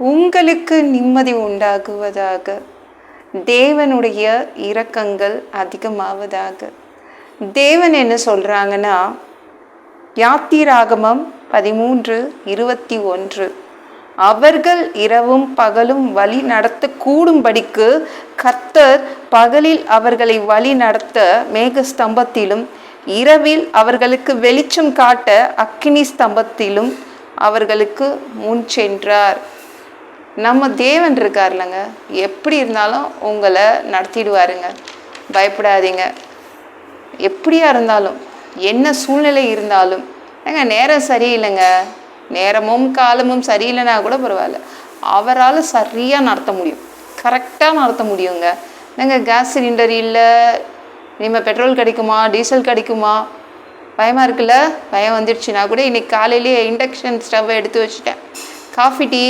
உங்களுக்கு நிம்மதி உண்டாகுவதாக. தேவனுடைய இரக்கங்கள் அதிகமாவதாக. தேவன் என்ன சொல்றாங்கன்னா, யாத்திராகமம் 13:21, அவர்கள் இரவும் பகலும் வழி நடத்த கூடும்படிக்கு கர்த்தர் பகலில் அவர்களை வழி நடத்த மேகஸ்தம்பத்திலும் இரவில் அவர்களுக்கு வெளிச்சம் காட்ட அக்கினி ஸ்தம்பத்திலும் அவர்களுக்கு முன் சென்றார். நம்ம தேவன் இருக்கார்லங்க, எப்படி இருந்தாலும் உங்களை நடத்திடுவாருங்க. பயப்படாதீங்க. எப்படியா இருந்தாலும், என்ன சூழ்நிலை இருந்தாலும், ஏங்க நேரம் சரியில்லைங்க, நேரமும் காலமும் சரியில்லைன்னா கூட பரவாயில்ல, அவரால் சரியாக நடத்த முடியும், கரெக்டாக நடத்த முடியுங்க. நாங்கள் கேஸ் சிலிண்டர் இல்லை, இனிமேல் பெட்ரோல் கிடைக்குமா, டீசல் கிடைக்குமா, பயமாக இருக்குல்ல. பயம் வந்துடுச்சுன்னா கூட இன்றைக்கி காலையிலேயே இண்டக்ஷன் ஸ்டவ்வை எடுத்து வச்சுட்டேன். காஃபி டீ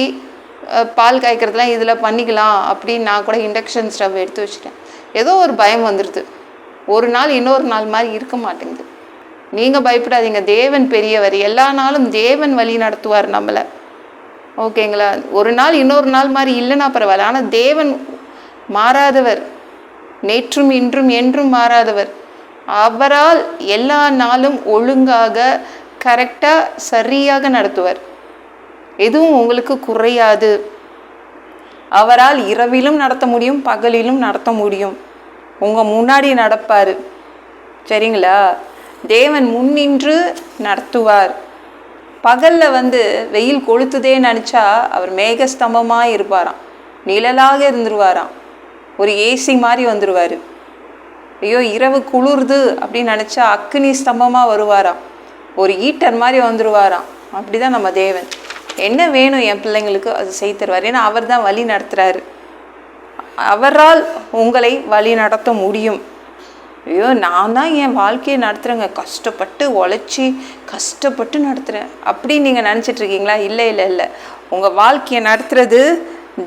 பால் காய்க்கிறதுலாம் இதில் பண்ணிக்கலாம் அப்படின்னு நான் கூட இண்டக்ஷன் ஸ்டவ் எடுத்து வச்சுட்டேன். ஏதோ ஒரு பயம் வந்துடுது. ஒரு நாள் இன்னொரு நாள் மாதிரி இருக்க மாட்டேங்குது. நீங்கள் பயப்படாதீங்க, தேவன் பெரியவர். எல்லா நாளும் தேவன் வழி நடத்துவார் நம்மளை. ஓகேங்களா? ஒரு நாள் இன்னொரு நாள் மாதிரி இல்லைன்னா பரவாயில்ல, ஆனால் தேவன் மாறாதவர், நேற்றும் இன்றும் என்றும் மாறாதவர். அவரால் எல்லா நாளும் ஒழுங்காக கரெக்டாக சரியாக நடத்துவார். எதுவும் உங்களுக்கு குறையாது. அவரால் இரவிலும் நடத்த முடியும், பகலிலும் நடத்த முடியும். உங்கள் முன்னாடி நடப்பார். சரிங்களா? தேவன் முன்னின்று நடத்துவார். பகலில் வெயில் கொளுத்துதே நினச்சா அவர் மேகஸ்தம்பமாக இருப்பாராம், நிழலாக இருந்துருவாராம், ஒரு ஏசி மாதிரி வந்துடுவார். ஐயோ இரவு குளிர்து அப்படின்னு நினச்சா அக்னி ஸ்தம்பமாக வருவாராம், ஒரு ஈட்டர் மாதிரி வந்துடுவாராம். அப்படி தான் நம்ம தேவன். என்ன வேணும் என் பிள்ளைங்களுக்கு அது செய்து தருவார். ஏன்னா அவர் தான் வழி நடத்துகிறாரு. அவரால் உங்களை வழி நடத்த முடியும். ஐயோ நான் தான் என் வாழ்க்கையை நடத்துகிறேங்க, கஷ்டப்பட்டு உழைச்சி கஷ்டப்பட்டு நடத்துகிறேன் அப்படின்னு நீங்கள் நினச்சிட்ருக்கீங்களா? இல்லை இல்லை இல்லை, உங்கள் வாழ்க்கையை நடத்துகிறது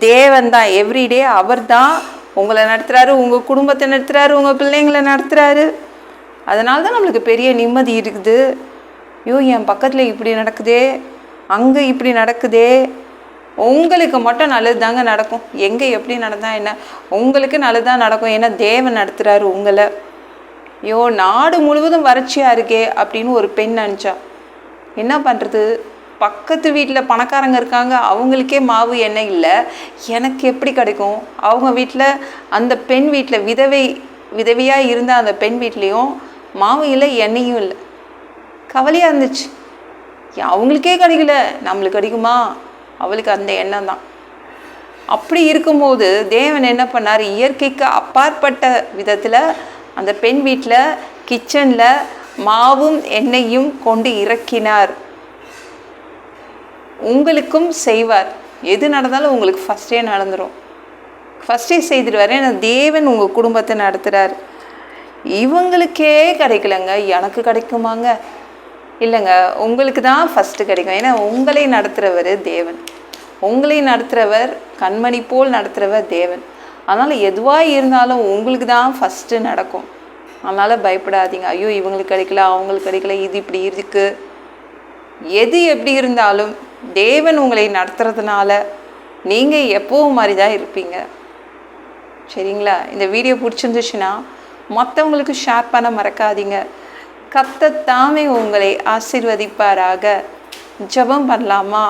தேவன் தான். எவ்ரிடே அவர் தான் உங்களை நடத்துகிறாரு, உங்கள் குடும்பத்தை நடத்துகிறாரு, உங்கள் பிள்ளைங்களை நடத்துகிறாரு. அதனால தான் நம்மளுக்கு பெரிய நிம்மதி இருக்குது. ஐயோ என் பக்கத்தில் இப்படி நடக்குதே, அங்கே இப்படி நடக்குதே. உங்களுக்கு மட்டும் நல்லது தாங்க நடக்கும். எங்கே எப்படி நடந்தால் என்ன, உங்களுக்கு நல்லதாக நடக்கும். ஏன்னா தேவன் நடத்துகிறாரு உங்களை. ஐயோ நாடு முழுவதும் வறட்சியாக இருக்கே அப்படின்னு ஒரு பெண் நினச்சா என்ன பண்ணுறது? பக்கத்து வீட்டில் பணக்காரங்க இருக்காங்க, அவங்களுக்கே மாவு எண்ணெய் இல்லை, எனக்கு எப்படி கிடைக்கும்? அவங்க வீட்டில், அந்த பெண் வீட்டில் விதவையாக இருந்த அந்த பெண் வீட்லேயும் மாவு இல்லை, எண்ணெயும் இல்லை. கவலையாக இருந்துச்சு. அவங்களுக்கே கிடைக்கல, நம்மளுக்கு கிடைக்குமா? அவளுக்கு அந்த எண்ணம் தான். அப்படி இருக்கும்போது தேவன் என்ன பண்ணார்? இயற்கைக்கு அப்பாற்பட்ட விதத்தில் அந்த பெண் வீட்டில் கிச்சனில் மாவும் எண்ணெயும் கொண்டு இறக்கினார். உங்களுக்கும் செய்வார். எது நடந்தாலும் உங்களுக்கு ஃபஸ்ட்டே நடந்துடும், ஃபஸ்ட்டே செய்துடுவார். ஏன்னா தேவன் உங்கள் குடும்பத்தை நடத்துகிறார். இவங்களுக்கே கிடைக்கலங்க, எனக்கு கிடைக்குமாங்க? இல்லைங்க, உங்களுக்கு தான் ஃபஸ்ட்டு கிடைக்கும். ஏன்னா உங்களை நடத்துகிறவர் தேவன், உங்களை நடத்துகிறவர், கண்மணி போல் நடத்துகிறவர் தேவன். அதனால் எதுவாக இருந்தாலும் உங்களுக்கு தான் ஃபஸ்ட்டு நடக்கும். அதனால் பயப்படாதீங்க. ஐயோ இவங்களுக்கு கிடைக்கல, அவங்களுக்கு கிடைக்கல, இது இப்படி இருக்குது. எது எப்படி இருந்தாலும் தேவன் உங்களை நடத்துறதுனால நீங்கள் எப்போவும் மாதிரி தான் இருப்பீங்க. சரிங்களா? இந்த வீடியோ பிடிச்சிருந்துச்சுன்னா மற்றவங்களுக்கு ஷேர் பண்ண மறக்காதீங்க. கர்த்தர் தாமே உங்களை ஆசீர்வதிப்பாராக. ஜெபம் பண்ணலாமா?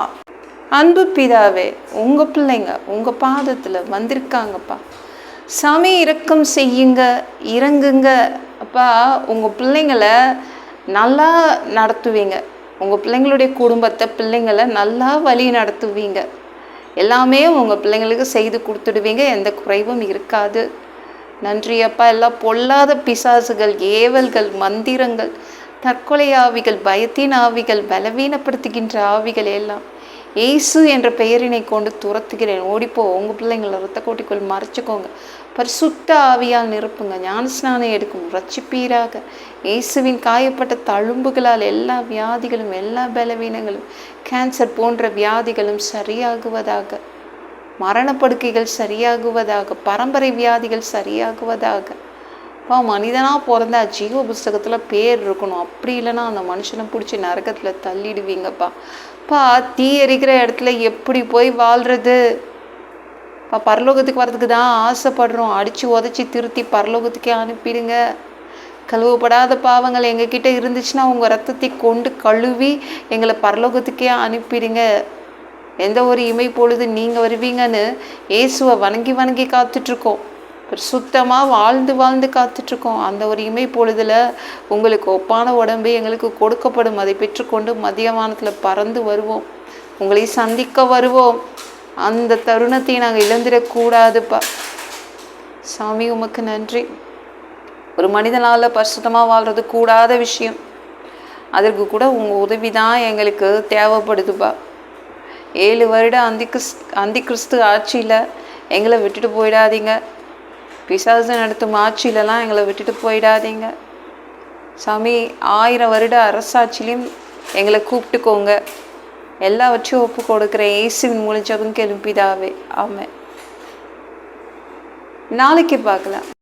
அன்பு பிதாவே, உங்கள் பிள்ளைங்க உங்கள் பாதத்தில் வந்திருக்காங்கப்பா. சாமி இரக்கம் செய்யுங்க, இறங்குங்க அப்பா. உங்கள் பிள்ளைங்களை நல்லா நடத்துவீங்க, உங்கள் பிள்ளைங்களுடைய குடும்பத்தை, பிள்ளைங்களை நல்லா வழி நடத்துவீங்க. எல்லாமே உங்கள் பிள்ளைங்களுக்கு செய்து கொடுத்துடுவீங்க, எந்த குறைவும் இருக்காது. நன்றி அப்பா. எல்லாம் பொல்லாத பிசாசுகள், ஏவல்கள், மந்திரங்கள், தற்கொலை ஆவிகள், பயத்தின் ஆவிகள், பலவீனப்படுத்துகின்ற ஆவிகள் எல்லாம் இயேசு என்ற பெயரினை கொண்டு துரத்துகிறேன். ஓடிப்போ. உங்கள் பிள்ளைங்களை இரத்த கோட்டிக்குள் மறைச்சிக்கோங்க. பரிசுத்த ஆவியால் நிரப்புங்க. ஞானஸ்நானம் எடுக்கும், ரட்சிப்பீராக. இயேசுவின் காயப்பட்ட தழும்புகளால் எல்லா வியாதிகளும், எல்லா பலவீனங்களும், கேன்சர் போன்ற வியாதிகளும் சரியாகுவதாக. மரணப்படுக்கைகள் சரியாகுவதாக. பரம்பரை வியாதிகள் சரியாகுவதாக. மனிதனாக பிறந்தா ஜீவ புஸ்தகத்தில் பேர் இருக்கணும், அப்படி இல்லைன்னா அந்த மனுஷனை பிடிச்சி நரகத்தில் தள்ளிடுவீங்கப்பா. தீ எரிக்கிற இடத்துல எப்படி போய் வாழ்கிறது? பரலோகத்துக்கு வர்றதுக்கு தான் ஆசைப்படுறோம், அடித்து உதச்சி திருத்தி பரலோகத்துக்கே அனுப்பிடுங்க. கழுவப்படாத பாவங்கள் எங்ககிட்ட இருந்துச்சுன்னா உங்கள் ரத்தத்தை கொண்டு கழுவி எங்களை பரலோகத்துக்கே அனுப்பிடுங்க. எந்த ஒரு இமை பொழுது நீங்கள் வருவீங்கன்னு இயேசுவை வணங்கி வணங்கி காத்துட்ருக்கோம், சுத்தமாக வாழ்ந்து வாழ்ந்து காத்துட்ருக்கோம். அந்த ஒரு இமை பொழுதில் உங்களுக்கு ஒப்பான உடம்பு எங்களுக்கு கொடுக்கப்படும், அதை பெற்றுக்கொண்டு மதியவானத்தில் பறந்து வருவோம், உங்களை சந்திக்க வருவோம். அந்த தருணத்தை நாங்கள் இழந்துடக்கூடாதுப்பா. சாமி உமக்கு நன்றி. ஒரு மனிதனால் பரிசுத்தமாக வாழ்கிறது கூடாத விஷயம், அதற்கு கூட உங்கள் உதவி தான் எங்களுக்கு தேவைப்படுதுப்பா. 7 வருடம் அந்தி கிறிஸ்து ஆட்சியில் எங்களை விட்டுட்டு போயிடாதீங்க, பிசாசு நடத்தும் ஆட்சியிலலாம் எங்களை விட்டுட்டு போயிடாதீங்க சாமி. 1000 வருட அரசாட்சியிலையும் எங்களை கூப்பிட்டுக்கோங்க. எல்லாவற்றையும் ஒப்பு கொடுக்குற இயேசுவின் மூலம் ஜெபம் கேளும் பிதாவே, ஆமென். நாளைக்கு பார்க்கலாம்.